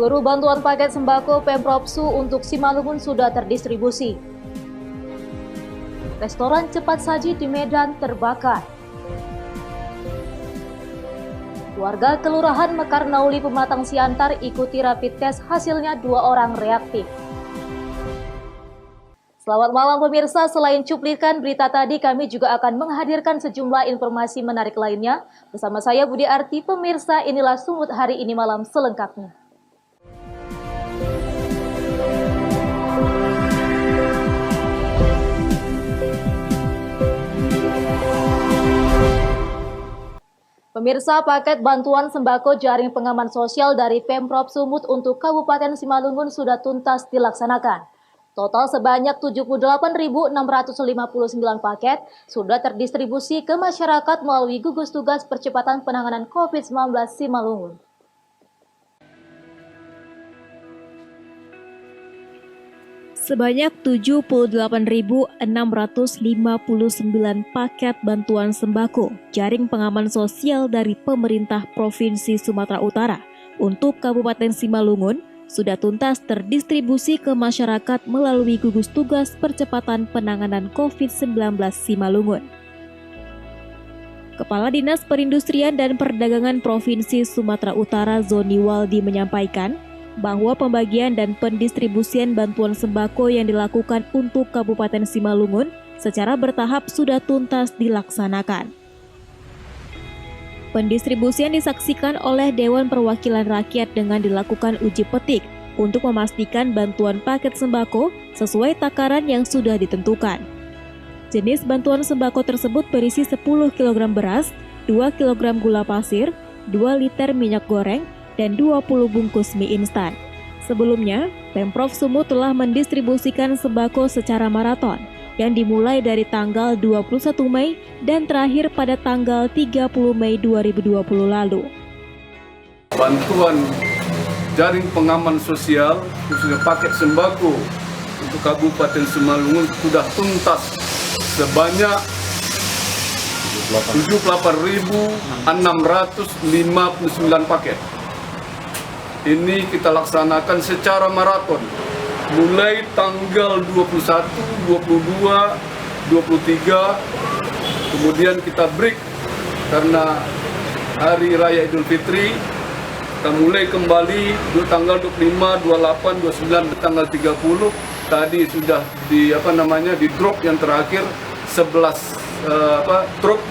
Seluruh bantuan paket sembako Pemprov Su untuk Simalungun sudah terdistribusi. Restoran cepat saji di Medan terbakar. Warga Kelurahan Mekar Nauli Pematang Siantar ikuti rapid test, hasilnya 2 orang reaktif. Selamat malam pemirsa, selain cuplikan berita tadi, kami juga akan menghadirkan sejumlah informasi menarik lainnya. Bersama saya Budi Arti, pemirsa, inilah Sumut Hari Ini Malam selengkapnya. Pemirsa, paket bantuan sembako jaring pengaman sosial dari Pemprov Sumut untuk Kabupaten Simalungun sudah tuntas dilaksanakan. Total sebanyak 78.659 paket sudah terdistribusi ke masyarakat melalui gugus tugas percepatan penanganan COVID-19 Simalungun. Sebanyak 78.659 paket bantuan sembako jaring pengaman sosial dari pemerintah Provinsi Sumatera Utara untuk Kabupaten Simalungun sudah tuntas terdistribusi ke masyarakat melalui gugus tugas percepatan penanganan COVID-19 Simalungun. Kepala Dinas Perindustrian dan Perdagangan Provinsi Sumatera Utara Zoni Waldi menyampaikan bahwa pembagian dan pendistribusian bantuan sembako yang dilakukan untuk Kabupaten Simalungun secara bertahap sudah tuntas dilaksanakan. Pendistribusian disaksikan oleh Dewan Perwakilan Rakyat dengan dilakukan uji petik untuk memastikan bantuan paket sembako sesuai takaran yang sudah ditentukan. Jenis bantuan sembako tersebut berisi 10 kg beras, 2 kg gula pasir, 2 liter minyak goreng, dan 20 bungkus mie instan. Sebelumnya, Pemprov Sumut telah mendistribusikan sembako secara maraton yang dimulai dari tanggal 21 Mei dan terakhir pada tanggal 30 Mei 2020 lalu. Bantuan jaring pengaman sosial khususnya paket sembako untuk Kabupaten Simalungun sudah tuntas sebanyak 78.659 paket. Ini kita laksanakan secara maraton, mulai tanggal 21, 22, 23, kemudian kita break karena Hari Raya Idul Fitri. Kita mulai kembali tanggal 25, 28, 29, tanggal 30. Tadi sudah di drop yang terakhir 11 truk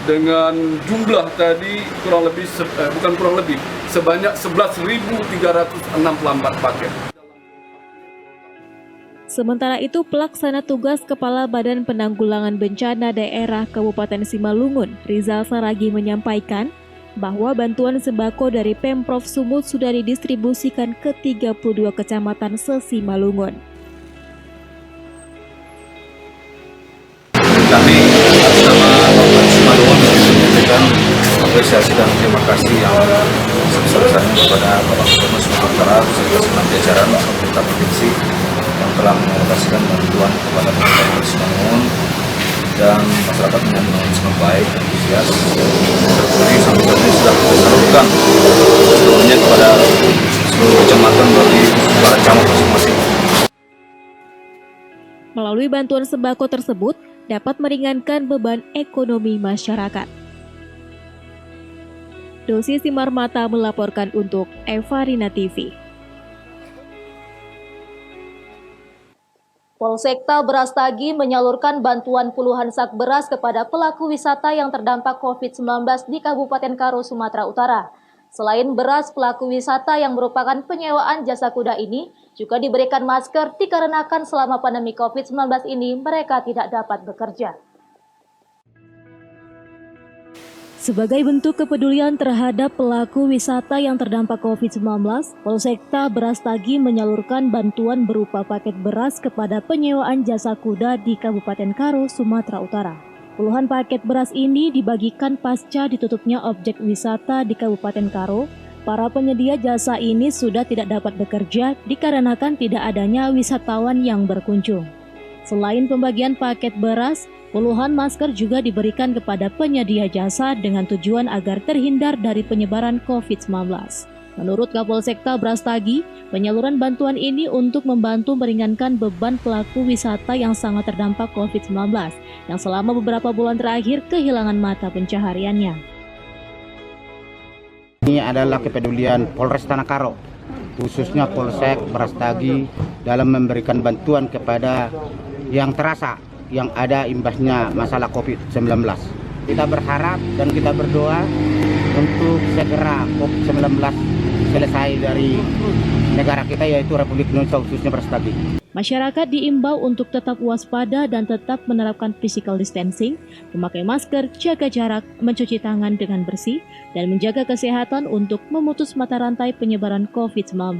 dengan jumlah tadi sebanyak 11.364 paket. Sementara itu, pelaksana tugas Kepala Badan Penanggulangan Bencana Daerah Kabupaten Simalungun, Rizal Saragi menyampaikan bahwa bantuan sembako dari Pemprov Sumut sudah didistribusikan ke 32 kecamatan se-Simalungun. Kami bersama Kabupaten Simalungun menyampaikan apresiasi dan terima kasih yang sebesar-besarnya kepada Bapak Gubernur Sumatera Utara beserta segenap jajaran pemerintah provinsi yang telah mengalokasikan bantuan kepada masyarakat Simalungun dan masyarakat menyambut dengan baik dan antusias. Jadi sampai saat ini sudah kita salurkan seluruhnya kepada seluruh kecamatan dari para camat masing-masing. Melalui bantuan sembako tersebut dapat meringankan beban ekonomi masyarakat. Dosi Simar Mata melaporkan untuk Evarina TV. Polsekta Brastagi menyalurkan bantuan puluhan sak beras kepada pelaku wisata yang terdampak COVID-19 di Kabupaten Karo, Sumatera Utara. Selain beras, pelaku wisata yang merupakan penyewaan jasa kuda ini juga diberikan masker dikarenakan selama pandemi COVID-19 ini mereka tidak dapat bekerja. Sebagai bentuk kepedulian terhadap pelaku wisata yang terdampak COVID-19, Polsekta Brastagi menyalurkan bantuan berupa paket beras kepada penyewaan jasa kuda di Kabupaten Karo, Sumatera Utara. Puluhan paket beras ini dibagikan pasca ditutupnya objek wisata di Kabupaten Karo. Para penyedia jasa ini sudah tidak dapat bekerja dikarenakan tidak adanya wisatawan yang berkunjung. Selain pembagian paket beras, puluhan masker juga diberikan kepada penyedia jasa dengan tujuan agar terhindar dari penyebaran COVID-19. Menurut Kapolsekta Brastagi, penyaluran bantuan ini untuk membantu meringankan beban pelaku wisata yang sangat terdampak COVID-19 yang selama beberapa bulan terakhir kehilangan mata pencahariannya. Ini adalah kepedulian Polres Tanah, khususnya Polsek Brastagi dalam memberikan bantuan kepada yang terasa yang ada imbasnya masalah COVID-19. Kita berharap dan kita berdoa untuk segera COVID-19 selesai dari negara kita, yaitu Republik Indonesia, khususnya Brastagi. Masyarakat diimbau untuk tetap waspada dan tetap menerapkan physical distancing, memakai masker, jaga jarak, mencuci tangan dengan bersih, dan menjaga kesehatan untuk memutus mata rantai penyebaran COVID-19.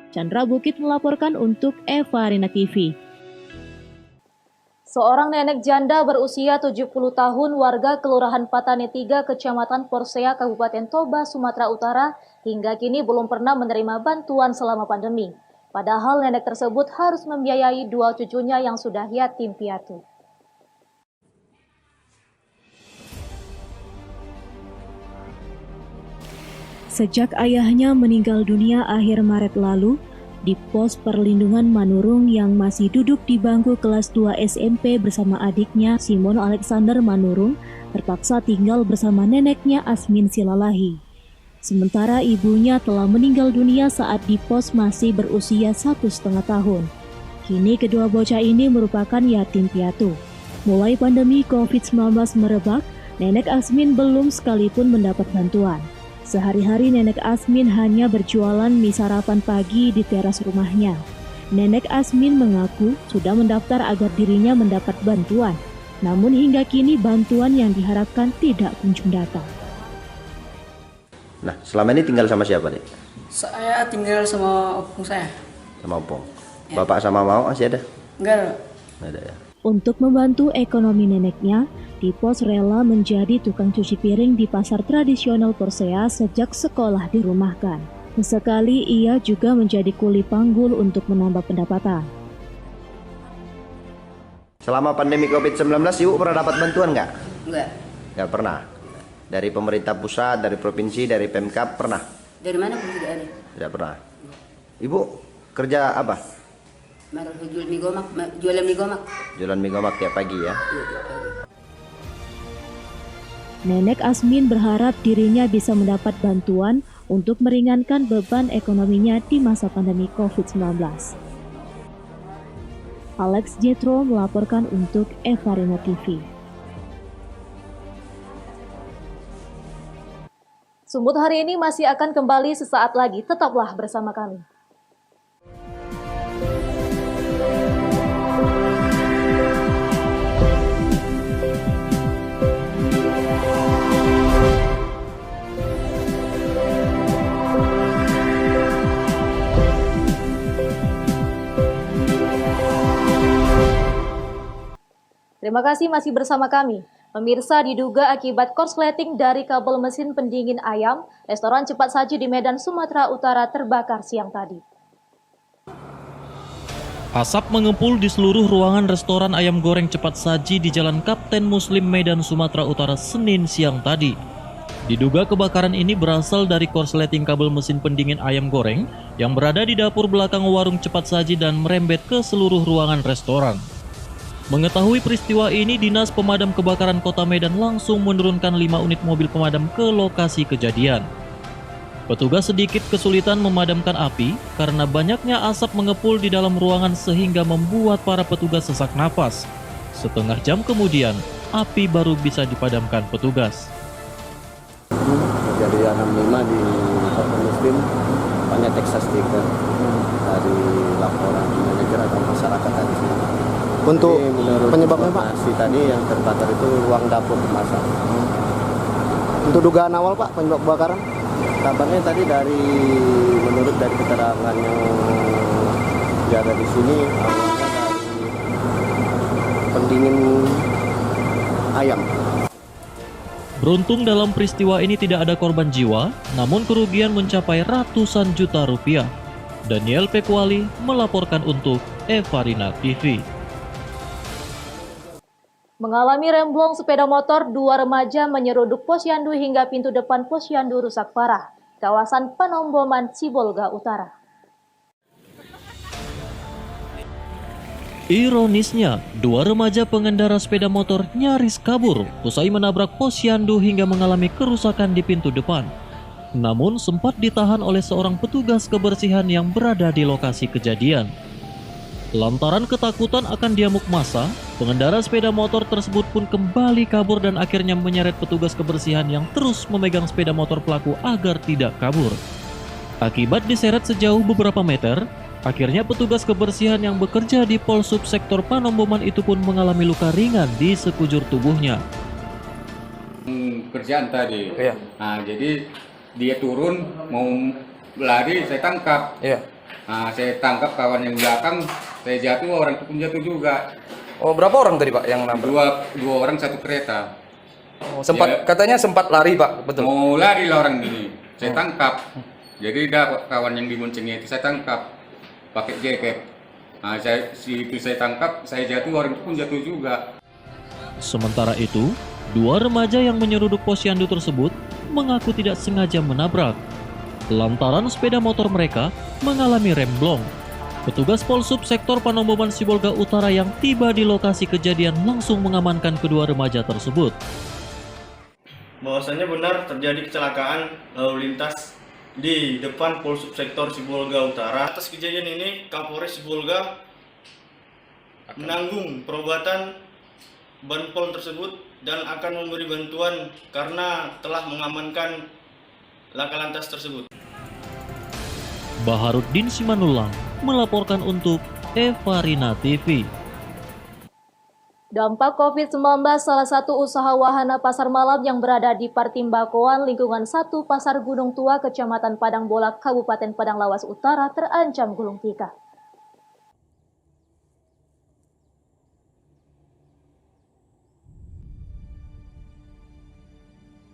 Chandra Bukit melaporkan untuk Eva Rina TV. Seorang nenek janda berusia 70 tahun warga Kelurahan Patani 3, Kecamatan Porsea, Kabupaten Toba, Sumatera Utara, hingga kini belum pernah menerima bantuan selama pandemi. Padahal nenek tersebut harus membiayai 2 cucunya yang sudah yatim piatu. Sejak ayahnya meninggal dunia akhir Maret lalu, di pos perlindungan Manurung yang masih duduk di bangku kelas 2 SMP bersama adiknya Simon Alexander Manurung terpaksa tinggal bersama neneknya Asmin Silalahi. Sementara ibunya telah meninggal dunia saat di pos masih berusia 1,5 tahun. Kini kedua bocah ini merupakan yatim piatu. Mulai pandemi COVID-19 merebak, nenek Asmin belum sekalipun mendapat bantuan. Sehari-hari nenek Asmin hanya berjualan mie sarapan pagi di teras rumahnya. Nenek Asmin mengaku sudah mendaftar agar dirinya mendapat bantuan. Namun hingga kini bantuan yang diharapkan tidak kunjung datang. Nah, selama ini tinggal sama siapa, Dek? Saya tinggal sama opung saya. Sama opung. Ya. Bapak sama mama masih ada? Enggak. Nggak ada ya. Untuk membantu ekonomi neneknya, Dipos rela menjadi tukang cuci piring di pasar tradisional Porsea sejak sekolah dirumahkan. Sesekali ia juga menjadi kuli panggul untuk menambah pendapatan. Selama pandemi COVID-19, Ibu pernah dapat bantuan nggak? Enggak. Nggak pernah. Dari pemerintah pusat, dari provinsi, dari Pemkab pernah? Dari mana pun tidak ada. Tidak pernah. Ibu kerja apa? Jualan mie gomak. Jualan mie gomak tiap pagi ya? Nenek Asmin berharap dirinya bisa mendapat bantuan untuk meringankan beban ekonominya di masa pandemi COVID-19. Alex Jetro melaporkan untuk Eva Rina TV. Sumut hari ini masih akan kembali sesaat lagi. Tetaplah bersama kami. Terima kasih masih bersama kami. Pemirsa, diduga akibat korsleting dari kabel mesin pendingin ayam, restoran cepat saji di Medan, Sumatera Utara terbakar siang tadi. Asap mengepul di seluruh ruangan restoran ayam goreng cepat saji di Jalan Kapten Muslim, Medan, Sumatera Utara, Senin siang tadi. Diduga kebakaran ini berasal dari korsleting kabel mesin pendingin ayam goreng yang berada di dapur belakang warung cepat saji dan merembet ke seluruh ruangan restoran. Mengetahui peristiwa ini, Dinas Pemadam Kebakaran Kota Medan langsung menurunkan 5 unit mobil pemadam ke lokasi kejadian. Petugas sedikit kesulitan memadamkan api karena banyaknya asap mengepul di dalam ruangan sehingga membuat para petugas sesak napas. Setengah jam kemudian, api baru bisa dipadamkan petugas. Kejadian 65 di Kapten Muslim, banyak Texas stiker dari laporan manajer atau masyarakat tadi. Untuk penyebabnya, Pak? Si tadi yang terbakar itu ruang dapur masak. Untuk dugaan awal, Pak, penyebab kebakaran? Kabarnya tadi menurut dari keterangan yang ada di sini, awalnya dari pendingin ayam. Beruntung dalam peristiwa ini tidak ada korban jiwa, namun kerugian mencapai ratusan juta rupiah. Daniel Pekwali melaporkan untuk Eva Rina TV. Mengalami remblong sepeda motor, 2 remaja menyeruduk posyandu hingga pintu depan posyandu rusak parah. Kawasan Panomboman, Sibolga Utara. Ironisnya, 2 remaja pengendara sepeda motor nyaris kabur usai menabrak posyandu hingga mengalami kerusakan di pintu depan. Namun sempat ditahan oleh seorang petugas kebersihan yang berada di lokasi kejadian. Lantaran ketakutan akan diamuk massa, pengendara sepeda motor tersebut pun kembali kabur dan akhirnya menyeret petugas kebersihan yang terus memegang sepeda motor pelaku agar tidak kabur. Akibat diseret sejauh beberapa meter, akhirnya petugas kebersihan yang bekerja di Polsub sektor Panomboman itu pun mengalami luka ringan di sekujur tubuhnya. Kerjaan tadi. Iya. Nah, jadi dia turun mau lari, saya tangkap. Iya. Nah, saya tangkap kawan yang belakang, saya jatuh, orang itu pun jatuh juga. Oh, berapa orang tadi Pak yang nabrak? Dua orang satu kereta. Oh, katanya sempat lari Pak, betul? Mau lari lah orang ini, saya tangkap. Jadi kawan yang diboncengnya itu saya tangkap pakai jaket. Nah, saya tangkap, saya jatuh, orang itu pun jatuh juga. Sementara itu, 2 remaja yang menyeruduk posyandu tersebut mengaku tidak sengaja menabrak. Lantaran sepeda motor mereka mengalami remblong. Petugas Polsub sektor Panomboman Sibolga Utara yang tiba di lokasi kejadian langsung mengamankan kedua remaja tersebut. Bahwasannya benar terjadi kecelakaan lalu lintas di depan Polsub sektor Sibolga Utara. Atas kejadian ini, Kapolres Sibolga menanggung perbuatan banpol tersebut dan akan memberi bantuan karena telah mengamankan laka lantas tersebut. Baharuddin Simanullah melaporkan untuk Evarina TV. Dampak COVID-19, salah satu usaha wahana pasar malam yang berada di Partimbakoan lingkungan 1 Pasar Gunung Tua, Kecamatan Padang Bolak, Kabupaten Padang Lawas Utara terancam gulung tikar.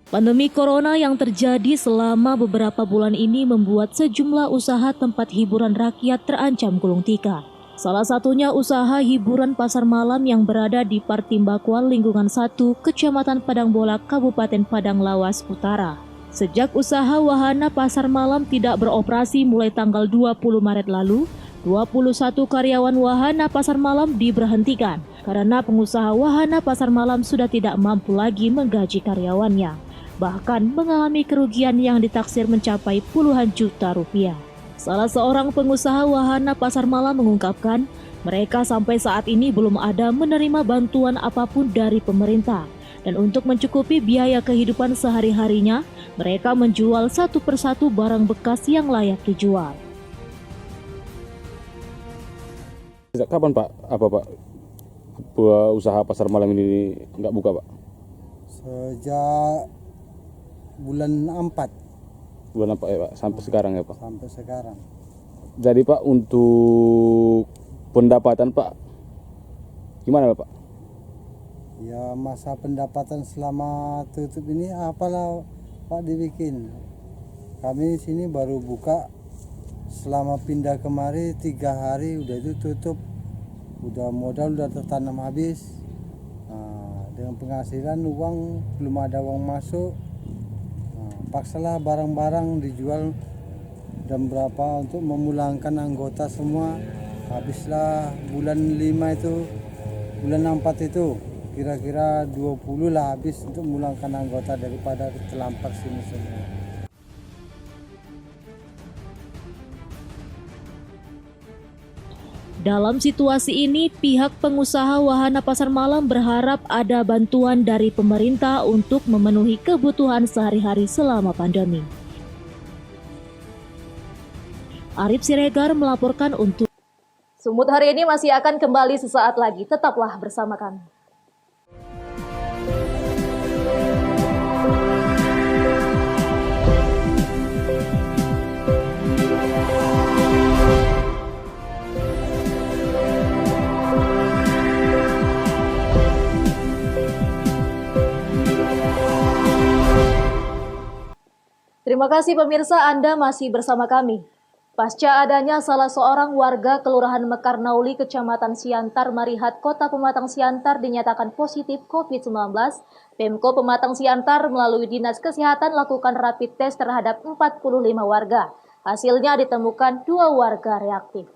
Pandemi corona yang terjadi selama beberapa bulan ini membuat sejumlah usaha tempat hiburan rakyat terancam gulung tikar. Salah satunya usaha hiburan pasar malam yang berada di Partimbakoan lingkungan 1, Kecamatan Padang Bolak, Kabupaten Padang Lawas Utara. Sejak usaha wahana pasar malam tidak beroperasi mulai tanggal 20 Maret lalu, 21 karyawan wahana pasar malam diberhentikan karena pengusaha wahana pasar malam sudah tidak mampu lagi menggaji karyawannya, bahkan mengalami kerugian yang ditaksir mencapai puluhan juta rupiah. Salah seorang pengusaha wahana pasar malam mengungkapkan, mereka sampai saat ini belum ada menerima bantuan apapun dari pemerintah, dan untuk mencukupi biaya kehidupan sehari-harinya, mereka menjual satu persatu barang bekas yang layak dijual. Sejak kapan Pak, usaha pasar malam ini nggak buka Pak? Sejak bulan 4. Bulan apa ya Pak? Sampai sekarang ya Pak? Sampai sekarang. Jadi Pak, untuk pendapatan Pak, gimana Pak? Ya masa pendapatan selama tutup ini apalah Pak dibikin. Kami sini baru buka selama pindah kemari 3 hari udah itu tutup. Udah modal udah tertanam habis. Nah, dengan penghasilan uang belum ada uang masuk. Paksalah barang-barang dijual dan berapa untuk memulangkan anggota semua. Habislah bulan 5 itu, bulan 4 itu kira-kira 20 lah habis untuk memulangkan anggota daripada terlampar sini semua. Dalam situasi ini, pihak pengusaha wahana pasar malam berharap ada bantuan dari pemerintah untuk memenuhi kebutuhan sehari-hari selama pandemi. Arif Siregar melaporkan untuk Sumut hari ini masih akan kembali sesaat lagi. Tetaplah bersama kami. Terima kasih pemirsa, Anda masih bersama kami. Pasca adanya salah seorang warga Kelurahan Mekarnauli, Kecamatan Siantar, Marihat, Kota Pematang Siantar dinyatakan positif COVID-19, Pemko Pematang Siantar melalui Dinas Kesehatan lakukan rapid test terhadap 45 warga. Hasilnya ditemukan 2 warga reaktif.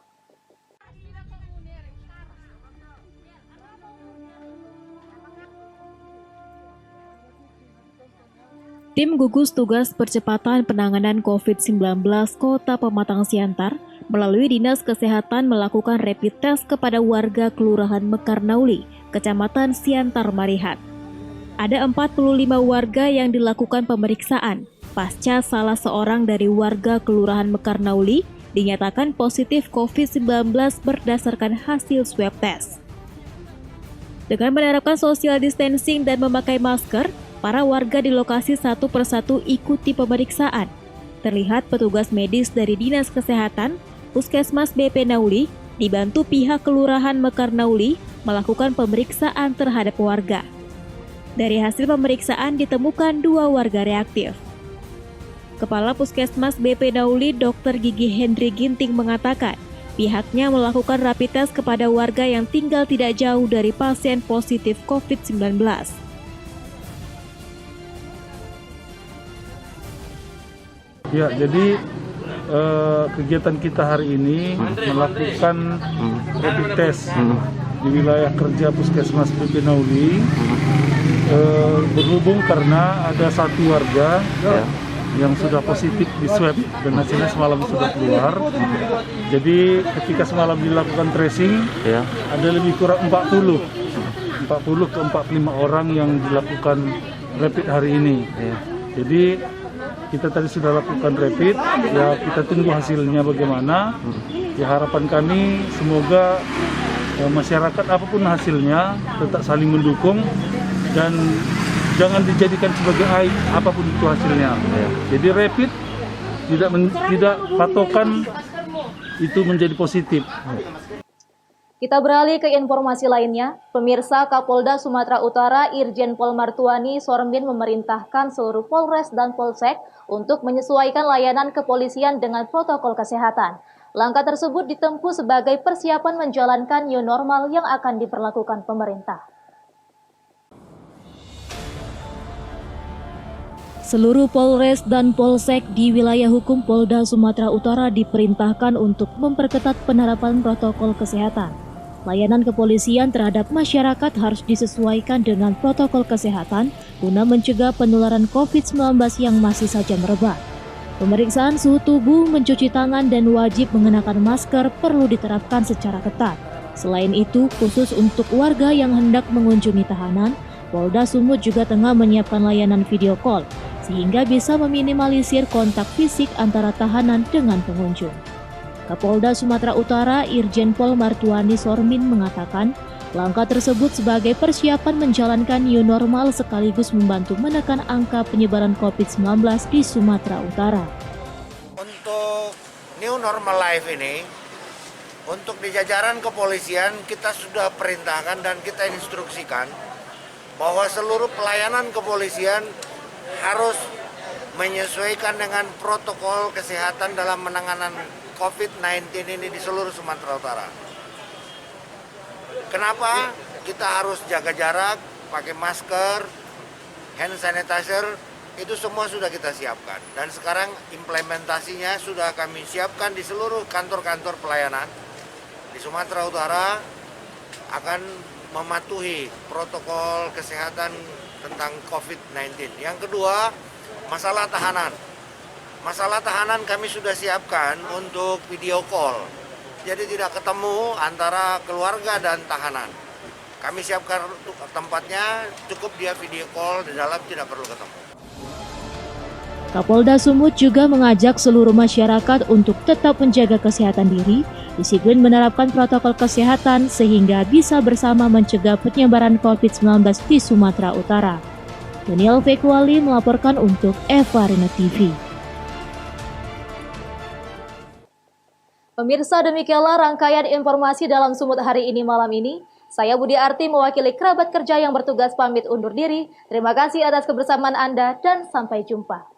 Tim gugus tugas percepatan penanganan COVID-19 Kota Pematang Siantar melalui Dinas Kesehatan melakukan rapid test kepada warga Kelurahan Mekarnauli, Kecamatan Siantar, Marihat. Ada 45 warga yang dilakukan pemeriksaan pasca salah seorang dari warga Kelurahan Mekarnauli dinyatakan positif COVID-19 berdasarkan hasil swab test. Dengan menerapkan social distancing dan memakai masker, para warga di lokasi satu persatu ikuti pemeriksaan. Terlihat petugas medis dari Dinas Kesehatan, Puskesmas BP Nauli, dibantu pihak Kelurahan Mekarnauli melakukan pemeriksaan terhadap warga. Dari hasil pemeriksaan ditemukan 2 warga reaktif. Kepala Puskesmas BP Nauli, Dr. Gigi Hendri Ginting mengatakan, pihaknya melakukan rapid test kepada warga yang tinggal tidak jauh dari pasien positif COVID-19. Ya, jadi kegiatan kita hari ini melakukan rapid test di wilayah kerja Puskesmas BP Nauli. Berhubung karena ada 1 warga yang sudah positif di swab dan hasilnya semalam sudah keluar. Jadi ketika semalam dilakukan tracing, ada lebih kurang 40 ke 45 orang yang dilakukan rapid hari ini. Jadi kita tadi sudah lakukan rapid, ya kita tunggu hasilnya bagaimana. Ya harapan kami semoga masyarakat apapun hasilnya tetap saling mendukung dan jangan dijadikan sebagai aib apapun itu hasilnya. Jadi rapid tidak patokan itu menjadi positif. Kita beralih ke informasi lainnya. Pemirsa, Kapolda Sumatera Utara Irjen Pol Martuani Sormin memerintahkan seluruh Polres dan Polsek untuk menyesuaikan layanan kepolisian dengan protokol kesehatan. Langkah tersebut ditempuh sebagai persiapan menjalankan new normal yang akan diberlakukan pemerintah. Seluruh Polres dan Polsek di wilayah hukum Polda Sumatera Utara diperintahkan untuk memperketat penerapan protokol kesehatan. Layanan kepolisian terhadap masyarakat harus disesuaikan dengan protokol kesehatan guna mencegah penularan COVID-19 yang masih saja merebak. Pemeriksaan suhu tubuh, mencuci tangan, dan wajib mengenakan masker perlu diterapkan secara ketat. Selain itu, khusus untuk warga yang hendak mengunjungi tahanan, Polda Sumut juga tengah menyiapkan layanan video call, sehingga bisa meminimalisir kontak fisik antara tahanan dengan pengunjung. Kapolda Sumatera Utara Irjen Pol Martuani Sormin mengatakan, langkah tersebut sebagai persiapan menjalankan new normal sekaligus membantu menekan angka penyebaran COVID-19 di Sumatera Utara. Untuk new normal life ini, untuk di jajaran kepolisian kita sudah perintahkan dan kita instruksikan bahwa seluruh pelayanan kepolisian harus menyesuaikan dengan protokol kesehatan dalam penanganan COVID-19 ini di seluruh Sumatera Utara. Kenapa? Kita harus jaga jarak, pakai masker, hand sanitizer, itu semua sudah kita siapkan. Dan sekarang implementasinya sudah kami siapkan di seluruh kantor-kantor pelayanan di Sumatera Utara akan mematuhi protokol kesehatan tentang COVID-19. Yang kedua, masalah tahanan. Masalah tahanan kami sudah siapkan untuk video call. Jadi tidak ketemu antara keluarga dan tahanan. Kami siapkan tempatnya, cukup dia video call, di dalam tidak perlu ketemu. Kapolda Sumut juga mengajak seluruh masyarakat untuk tetap menjaga kesehatan diri, disiplin menerapkan protokol kesehatan sehingga bisa bersama mencegah penyebaran COVID-19 di Sumatera Utara. Daniel Fekwali melaporkan untuk Eva Rina TV. Pemirsa, demikianlah rangkaian informasi dalam Sumut hari ini malam ini. Saya Budi Arti mewakili kerabat kerja yang bertugas pamit undur diri. Terima kasih atas kebersamaan Anda dan sampai jumpa.